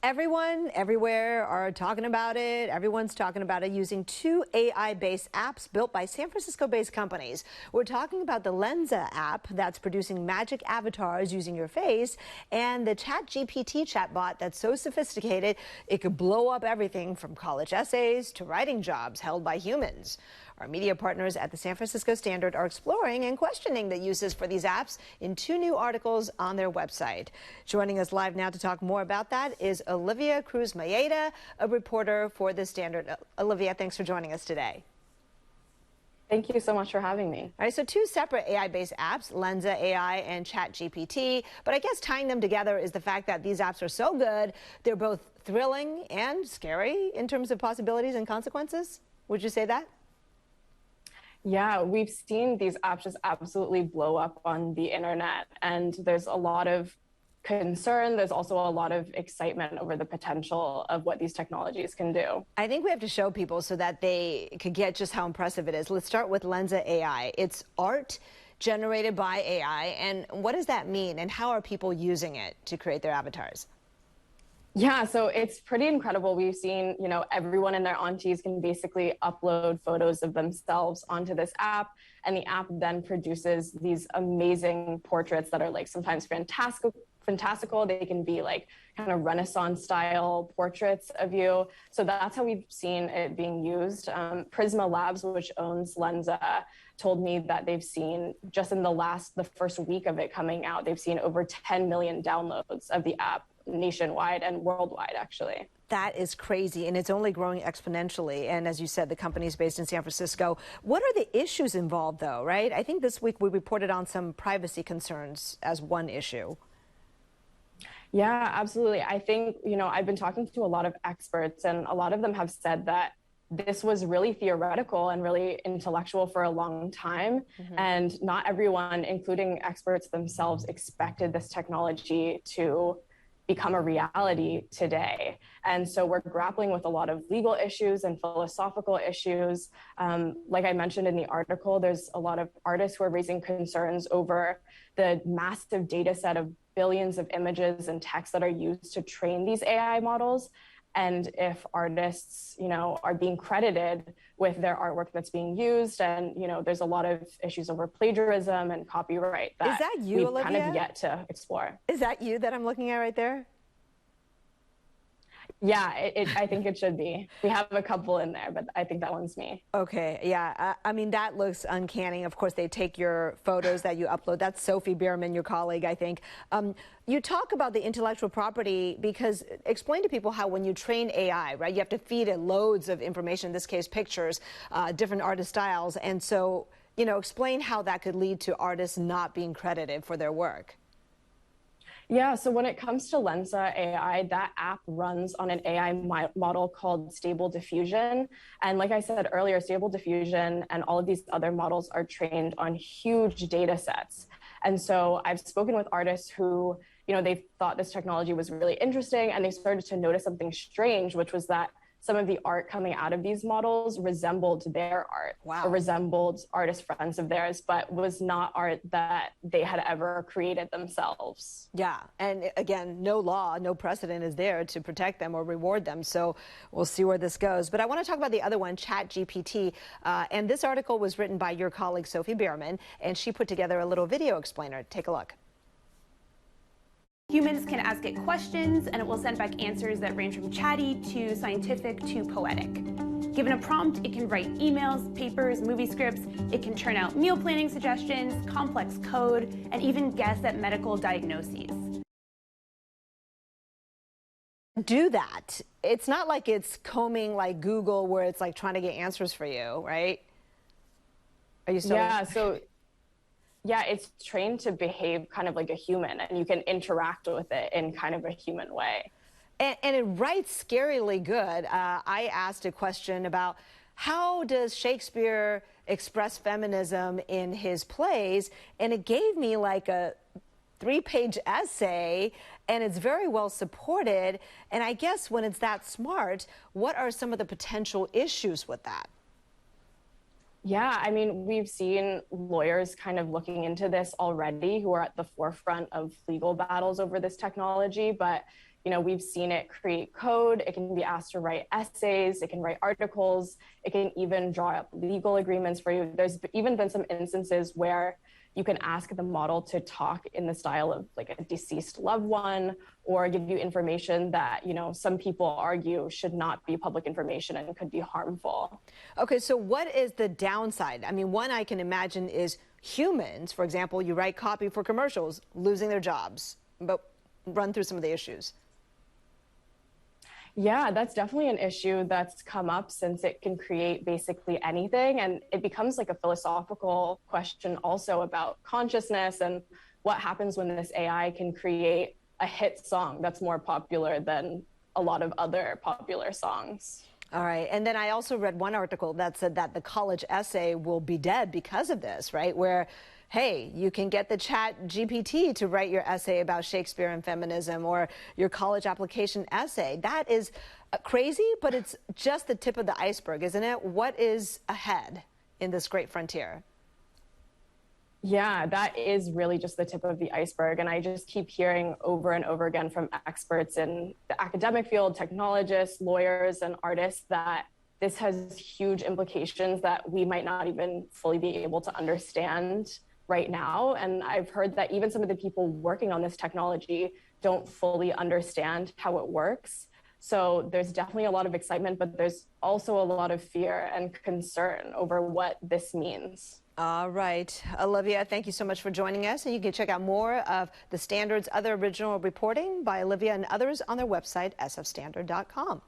Everyone, everywhere are talking about it. Everyone's talking about it using two AI-based apps built by San Francisco-based companies. We're talking about the Lensa app that's producing magic avatars using your face, and the ChatGPT chatbot that's so sophisticated it could blow up everything from college essays to writing jobs held by humans. Our media partners at the San Francisco Standard are exploring and questioning the uses for these apps in two new articles on their website. Joining us live now to talk more about that is Olivia Cruz Maeda, a reporter for the Standard. Olivia, thanks for joining us today. Thank you so much for having me. All right, so two separate AI-based apps, Lensa AI and ChatGPT, but I guess tying them together is the fact that these apps are so good, they're both thrilling and scary in terms of possibilities and consequences. Would you say that? Yeah, we've seen these apps just absolutely blow up on the internet, and there's a lot of concern. There's also a lot of excitement over the potential of what these technologies can do. I think we have to show people so that they could get just how impressive it is. Let's start with Lensa AI. It's art generated by AI, and what does that mean, and how are people using it to create their avatars? Yeah, so it's pretty incredible. We've seen, everyone and their aunties can basically upload photos of themselves onto this app, and the app then produces these amazing portraits that are like sometimes fantastical. They can be like kind of Renaissance style portraits of you. So that's how we've seen it being used. Prisma Labs, which owns Lensa, told me that they've seen just in the first week of it coming out, they've seen over 10 million downloads of the app nationwide and worldwide, actually. That is crazy, and it's only growing exponentially. And as you said, the company's based in San Francisco. What are the issues involved, though, right? I think this week we reported on some privacy concerns as one issue. Yeah, absolutely. I think, I've been talking to a lot of experts, and a lot of them have said that this was really theoretical and really intellectual for a long time. And not everyone, including experts themselves, expected this technology to become a reality today. And so we're grappling with a lot of legal issues and philosophical issues. Like I mentioned in the article, there's a lot of artists who are raising concerns over the massive data set of billions of images and text that are used to train these AI models. And if artists, are being credited with their artwork that's being used, and, there's a lot of issues over plagiarism and copyright that we've Olivia? kind of yet to explore. Is that you that I'm looking at right there? Yeah, I think it should be. We have a couple in there, but I think that one's me. Okay, yeah. I mean, that looks uncanny. Of course, they take your photos that you upload. That's Sophie Bierman, your colleague, I think. You talk about the intellectual property because explain to people how when you train AI, right, you have to feed it loads of information, in this case, pictures, different artist styles. And so, explain how that could lead to artists not being credited for their work. Yeah, so when it comes to Lensa AI, that app runs on an AI model called Stable Diffusion. And like I said earlier, Stable Diffusion and all of these other models are trained on huge data sets. And so I've spoken with artists who, they thought this technology was really interesting, and they started to notice something strange, which was that some of the art coming out of these models resembled their art. Wow. Or resembled artist friends of theirs, but was not art that they had ever created themselves. Yeah, and again, no law, no precedent is there to protect them or reward them, so we'll see where this goes. But I want to talk about the other one, ChatGPT, and this article was written by your colleague Sophie Bierman, and she put together a little video explainer. Take a look. Humans can ask it questions, and it will send back answers that range from chatty to scientific to poetic. Given a prompt, it can write emails, papers, movie scripts. It can churn out meal planning suggestions, complex code, and even guess at medical diagnoses. Do that. It's not like it's combing like Google where it's like trying to get answers for you, right? Are you still? Yeah, it's trained to behave kind of like a human, and you can interact with it in kind of a human way. And it writes scarily good. I asked a question about how does Shakespeare express feminism in his plays, and it gave me like a 3-page essay, and it's very well supported. And I guess when it's that smart, what are some of the potential issues with that? Yeah, I mean, we've seen lawyers kind of looking into this already who are at the forefront of legal battles over this technology. But we've seen it create code. It can be asked to write essays. It can write articles. It can even draw up legal agreements for you. There's even been some instances where you can ask the model to talk in the style of like a deceased loved one, or give you information that, some people argue should not be public information and could be harmful. Okay, so what is the downside? I mean, one I can imagine is humans, for example, you write copy for commercials, losing their jobs, but run through some of the issues. Yeah, that's definitely an issue that's come up since it can create basically anything. And it becomes like a philosophical question also about consciousness and what happens when this AI can create a hit song that's more popular than a lot of other popular songs. All right. And then I also read one article that said that the college essay will be dead because of this, right? Where, hey, you can get the ChatGPT to write your essay about Shakespeare and feminism, or your college application essay. That is crazy, but it's just the tip of the iceberg, isn't it? What is ahead in this great frontier? Yeah, that is really just the tip of the iceberg. And I just keep hearing over and over again from experts in the academic field, technologists, lawyers, and artists that this has huge implications that we might not even fully be able to understand right now. And I've heard that even some of the people working on this technology don't fully understand how it works. So there's definitely a lot of excitement, but there's also a lot of fear and concern over what this means. All right. Olivia, thank you so much for joining us. And you can check out more of the Standard's other original reporting by Olivia and others on their website, sfstandard.com.